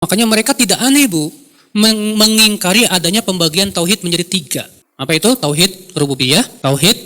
Makanya mereka tidak aneh, Bu, mengingkari adanya pembagian tauhid menjadi 3. Apa itu? Tauhid rububiyah, tauhid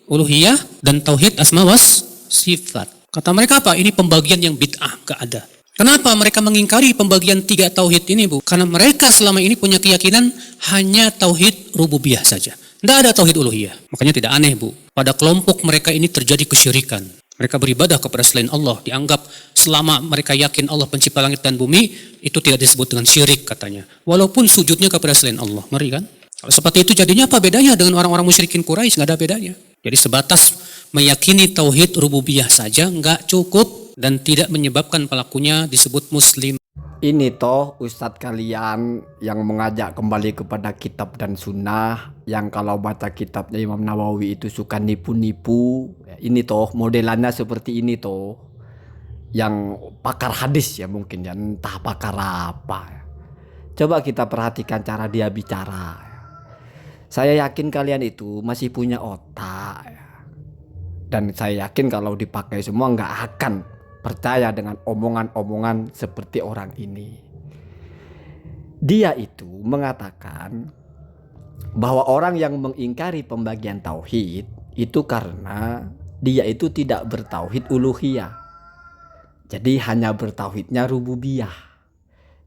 uluhiyah, dan tauhid asma was sifat. Kata mereka apa? Ini pembagian yang bid'ah, gak ada. Kenapa mereka mengingkari pembagian 3 tauhid ini, Bu? Karena mereka selama ini punya keyakinan hanya tauhid rububiyah saja. Tidak ada tauhid uluhiyah. Makanya tidak aneh, Bu, pada kelompok mereka ini terjadi kesyirikan. Mereka beribadah kepada selain Allah. Dianggap selama mereka yakin Allah pencipta langit dan bumi, itu tidak disebut dengan syirik katanya. Walaupun sujudnya kepada selain Allah. Ngeri kan? Kalau seperti itu jadinya apa bedanya dengan orang-orang musyrikin Quraisy? Nggak ada bedanya. Jadi sebatas meyakini tauhid rububiyah saja nggak cukup dan tidak menyebabkan pelakunya disebut muslim. Ini toh ustadz kalian yang mengajak kembali kepada kitab dan sunnah, yang kalau baca kitabnya Imam Nawawi itu suka nipu-nipu. Ini toh modelannya seperti ini toh, yang pakar hadis ya mungkin ya, entah pakar apa. Coba kita perhatikan cara dia bicara. Saya yakin kalian itu masih punya otak ya. Dan saya yakin kalau dipakai semua nggak akan percaya dengan omongan-omongan seperti orang ini. Dia itu mengatakan bahwa orang yang mengingkari pembagian tauhid itu karena dia itu tidak bertauhid uluhiyah. Jadi hanya bertauhidnya rububiyah.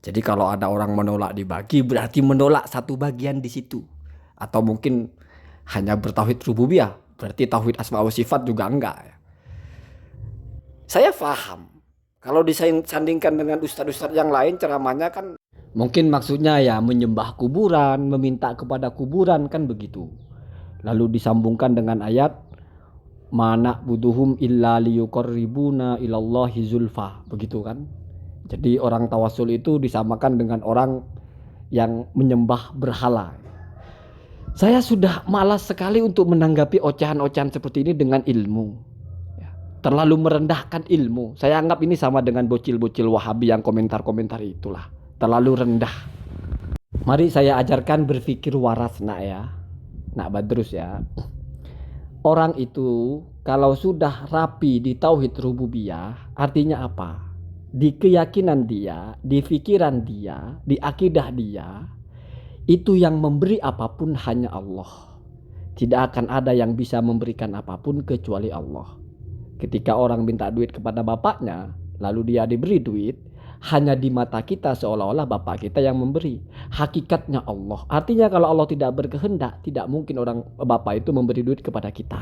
Jadi kalau ada orang menolak dibagi, berarti menolak satu bagian di situ. Atau mungkin hanya bertauhid rububiyah, berarti tauhid asma wa sifat juga enggak ya. Saya paham kalau disandingkan dengan ustadz-ustadz yang lain ceramahnya kan mungkin maksudnya ya menyembah kuburan, meminta kepada kuburan kan begitu. Lalu disambungkan dengan ayat mana buduhum illa liyuqarribuna ilallahi zulfa, begitu kan. Jadi orang tawasul itu disamakan dengan orang yang menyembah berhala. Saya sudah malas sekali untuk menanggapi ocehan-ocehan seperti ini dengan ilmu. Terlalu merendahkan ilmu. Saya anggap ini sama dengan bocil-bocil Wahabi yang komentar-komentar itulah. Terlalu rendah. Mari saya ajarkan berpikir waras nak ya. Nak Badrus ya. Orang itu kalau sudah rapi di tauhid rububiyah, artinya apa? Di keyakinan dia, di pikiran dia, di akidah dia, itu yang memberi apapun hanya Allah. Tidak akan ada yang bisa memberikan apapun kecuali Allah. Ketika orang minta duit kepada bapaknya, lalu dia diberi duit, hanya di mata kita seolah-olah bapak kita yang memberi. Hakikatnya Allah. Artinya kalau Allah tidak berkehendak, tidak mungkin orang bapak itu memberi duit kepada kita.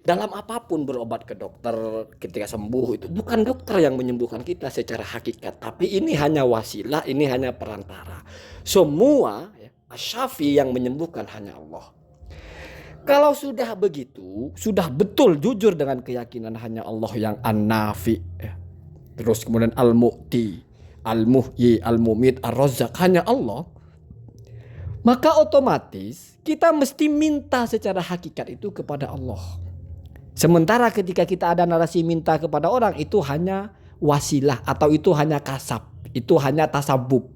Dalam apapun berobat ke dokter ketika sembuh itu bukan dokter yang menyembuhkan kita secara hakikat, tapi ini hanya wasilah, ini hanya perantara. Semua Asy-Syafi yang menyembuhkan hanya Allah. Kalau sudah begitu, sudah betul jujur dengan keyakinan hanya Allah yang An-Nafi, terus kemudian Al-Mu'ti, Al-Muhyi, Al-Mumit, Ar-Razzaq, hanya Allah, maka otomatis kita mesti minta secara hakikat itu kepada Allah. Sementara ketika kita ada narasi minta kepada orang, itu hanya wasilah atau itu hanya kasab, itu hanya tasabub,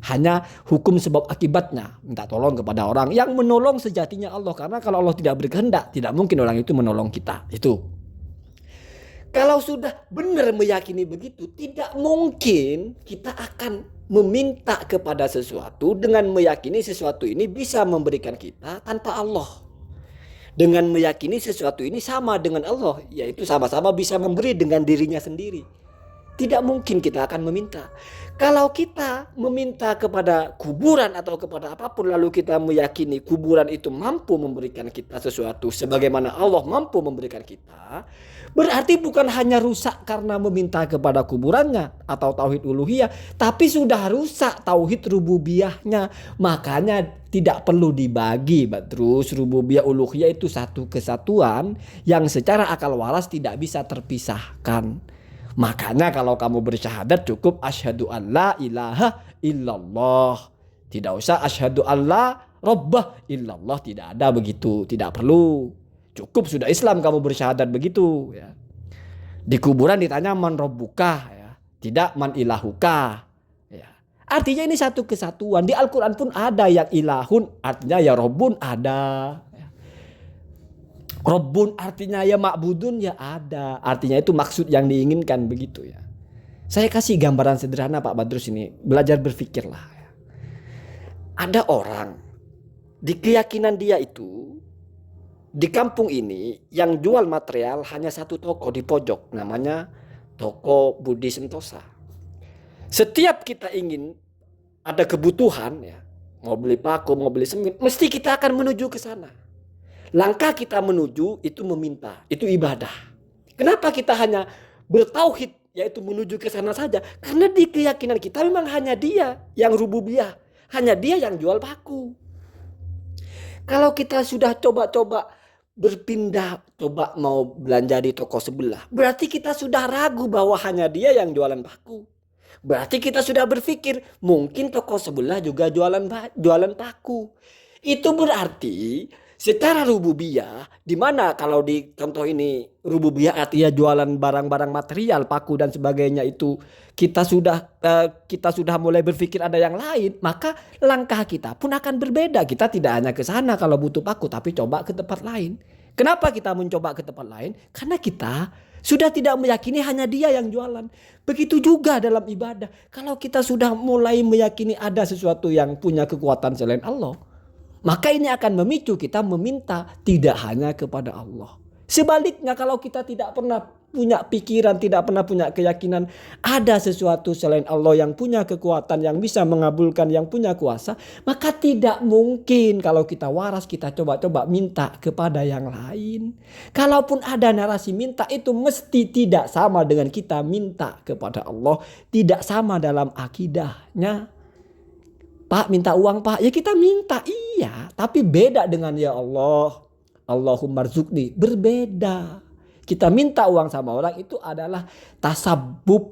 hanya hukum sebab akibatnya, minta tolong kepada orang yang menolong sejatinya Allah. Karena kalau Allah tidak berkehendak, tidak mungkin orang itu menolong kita. Itu kalau sudah benar meyakini begitu, tidak mungkin kita akan meminta kepada sesuatu dengan meyakini sesuatu ini bisa memberikan kita tanpa Allah. Dengan meyakini sesuatu ini sama dengan Allah, yaitu sama-sama bisa memberi dengan dirinya sendiri. Tidak mungkin kita akan meminta. Kalau kita meminta kepada kuburan atau kepada apapun, lalu kita meyakini kuburan itu mampu memberikan kita sesuatu sebagaimana Allah mampu memberikan kita, berarti bukan hanya rusak karena meminta kepada kuburannya atau tauhid uluhiyah, tapi sudah rusak tauhid rububiyahnya. Makanya tidak perlu dibagi, terus rububiyah uluhiyah itu satu kesatuan yang secara akal waras tidak bisa terpisahkan. Makanya kalau kamu bersyahadat cukup asyhadu an la ilaha illallah. Tidak usah asyhadu an la rabbah illallah, tidak ada begitu, tidak perlu. Cukup sudah Islam kamu bersyahadat begitu ya. Di kuburan ditanya man rabbuka ya, tidak man ilahuka ya. Artinya ini satu kesatuan. Di Al-Qur'an pun ada yang ilahun, artinya ya rabbun ada. Rabbun artinya ya ma'budun ya ada. Artinya itu maksud yang diinginkan begitu ya. Saya kasih gambaran sederhana Pak Badrus ini. Belajar berpikirlah. Ada orang di keyakinan dia itu di kampung ini yang jual material hanya satu toko di pojok, namanya toko Budi Sentosa. Setiap kita ingin ada kebutuhan ya, mau beli paku, mau beli semen, mesti kita akan menuju ke sana. Langkah kita menuju itu meminta, itu ibadah. Kenapa kita hanya bertauhid, yaitu menuju ke sana saja? Karena di keyakinan kita memang hanya dia yang rububiyah, hanya dia yang jual paku. Kalau kita sudah coba-coba berpindah, coba mau belanja di toko sebelah, berarti kita sudah ragu bahwa hanya dia yang jualan paku. Berarti kita sudah berpikir mungkin toko sebelah juga jualan paku. Itu berarti secara rububiyah, di mana kalau di contoh ini rububiyah artinya jualan barang-barang material, paku dan sebagainya, itu kita sudah mulai berpikir ada yang lain, maka langkah kita pun akan berbeda. Kita tidak hanya ke sana kalau butuh paku, tapi coba ke tempat lain. Kenapa kita mencoba ke tempat lain? Karena kita sudah tidak meyakini hanya dia yang jualan. Begitu juga dalam ibadah. Kalau kita sudah mulai meyakini ada sesuatu yang punya kekuatan selain Allah, maka ini akan memicu kita meminta tidak hanya kepada Allah. Sebaliknya kalau kita tidak pernah punya pikiran, tidak pernah punya keyakinan ada sesuatu selain Allah yang punya kekuatan, yang bisa mengabulkan, yang punya kuasa, maka tidak mungkin kalau kita waras kita coba-coba minta kepada yang lain. Kalaupun ada narasi minta, itu mesti tidak sama dengan kita minta kepada Allah, tidak sama dalam akidahnya. Pak minta uang Pak, ya kita minta iya, tapi beda dengan ya Allah, Allahumma rzuqni, berbeda. Kita minta uang sama orang itu adalah tasabub,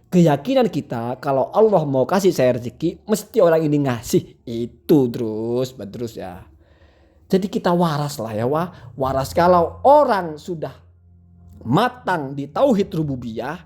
keyakinan kita kalau Allah mau kasih saya rezeki mesti orang ini ngasih. Itu terus ya. Jadi kita waras lah ya, waras. Kalau orang sudah matang di tauhid rububiyah,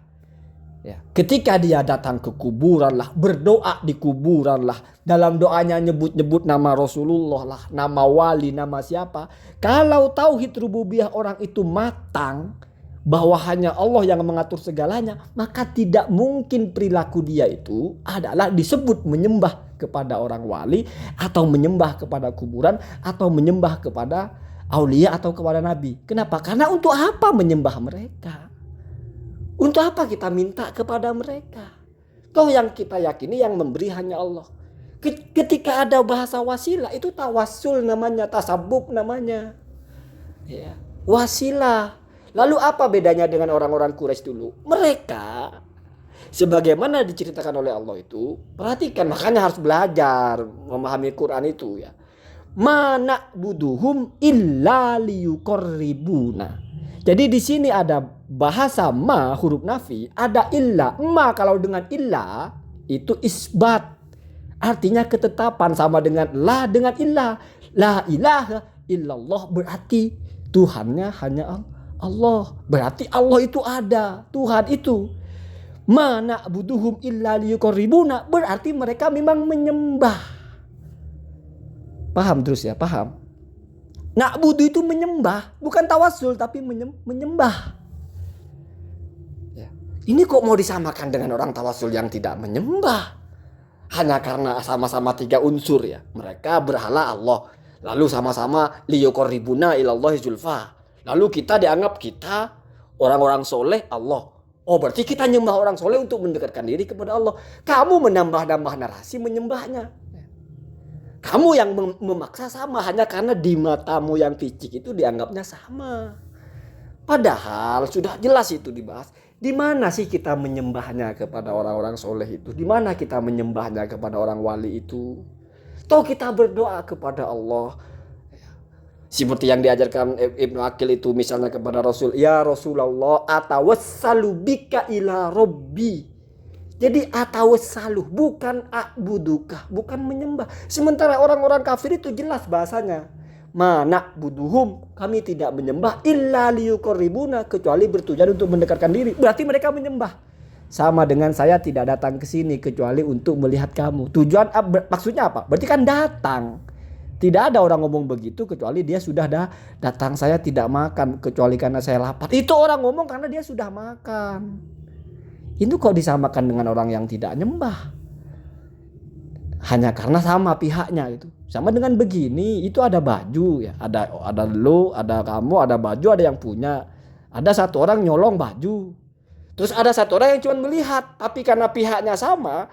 ya, ketika dia datang ke kuburan lah, berdoa di kuburan lah, dalam doanya nyebut-nyebut nama Rasulullah lah, nama wali, nama siapa. Kalau tauhid rububiyah orang itu matang, bahwa hanya Allah yang mengatur segalanya, maka tidak mungkin perilaku dia itu adalah disebut menyembah kepada orang wali, atau menyembah kepada kuburan, atau menyembah kepada aulia atau kepada nabi. Kenapa? Karena untuk apa menyembah mereka? Untuk apa kita minta kepada mereka? Toh yang kita yakini yang memberi hanya Allah. Ketika ada bahasa wasilah, itu tawassul namanya, tasabuk namanya. Ya, wasilah. Lalu apa bedanya dengan orang-orang Quraisy dulu? Mereka sebagaimana diceritakan oleh Allah itu, perhatikan, makanya harus belajar memahami Quran itu ya. Mana buduhum illa liyuqarribuna. Jadi di sini ada bahasa ma, huruf nafi, ada illa. Ma kalau dengan illa itu isbat, artinya ketetapan, sama dengan la dengan illa. La ilaha illallah berarti Tuhannya hanya Allah. Berarti Allah itu ada, Tuhan itu. Mana buduhum illa liyuqarribuna berarti mereka memang menyembah. Paham terus ya, paham? Na'budu itu menyembah, bukan tawassul tapi menyembah. Ya. Ini kok mau disamakan dengan orang tawassul yang tidak menyembah? Hanya karena sama-sama tiga unsur ya. Mereka berhala Allah, lalu sama-sama liyuqarribuna ilallahi zulfa. Lalu kita dianggap kita orang-orang soleh Allah. Oh berarti kita nyembah orang soleh untuk mendekatkan diri kepada Allah. Kamu menambah-nambah narasi menyembahnya. Kamu yang memaksa sama hanya karena di matamu yang fisik itu dianggapnya sama. Padahal sudah jelas itu dibahas. Di mana sih kita menyembahnya kepada orang-orang soleh itu? Di mana kita menyembahnya kepada orang wali itu? Toh kita berdoa kepada Allah. Seperti yang diajarkan Ibnu Aqil itu misalnya kepada Rasul. Ya Rasulullah atawassalu bika ila Rabbi. Jadi atawassalu bukan a'buduka, bukan menyembah. Sementara orang-orang kafir itu jelas bahasanya. Mana buduhum, kami tidak menyembah illa liyuqarribuna, kecuali bertujuan untuk mendekatkan diri. Berarti mereka menyembah. Sama dengan saya tidak datang ke sini kecuali untuk melihat kamu. Tujuan maksudnya apa? Berarti kan datang. Tidak ada orang ngomong begitu kecuali dia sudah datang. Saya tidak makan kecuali karena saya lapar. Itu orang ngomong karena dia sudah makan. Itu kok disamakan dengan orang yang tidak nyembah? Hanya karena sama pihaknya itu. Sama dengan begini, itu ada baju ya, ada lo, ada kamu, ada baju, ada yang punya. Ada satu orang nyolong baju. Terus ada satu orang yang cuma melihat, tapi karena pihaknya sama,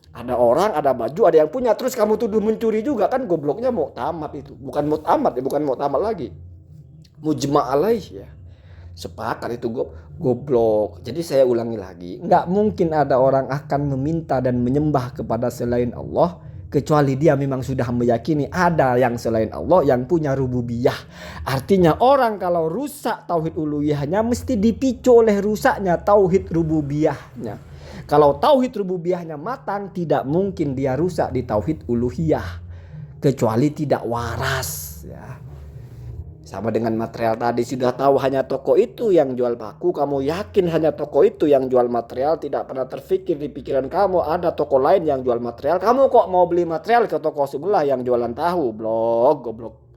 ada orang, ada baju, ada yang punya. Terus kamu tuduh mencuri juga, kan gobloknya mau tamat itu. Bukan mau tamat ya, bukan mau tamat lagi. Mujma' alaih ya. Sepakat itu goblok. Jadi saya ulangi lagi, nggak mungkin ada orang akan meminta dan menyembah kepada selain Allah kecuali dia memang sudah meyakini ada yang selain Allah yang punya rububiyah. Artinya orang kalau rusak tauhid uluhiyahnya mesti dipicu oleh rusaknya tauhid rububiyahnya. Kalau tauhid rububiyahnya matang, tidak mungkin dia rusak di tauhid uluhiyah kecuali tidak waras ya. Sama dengan material tadi, sudah tahu hanya toko itu yang jual paku, kamu yakin hanya toko itu yang jual material, tidak pernah terfikir di pikiran kamu ada toko lain yang jual material. Kamu kok mau beli material ke toko sebelah yang jualan tahu? Goblok.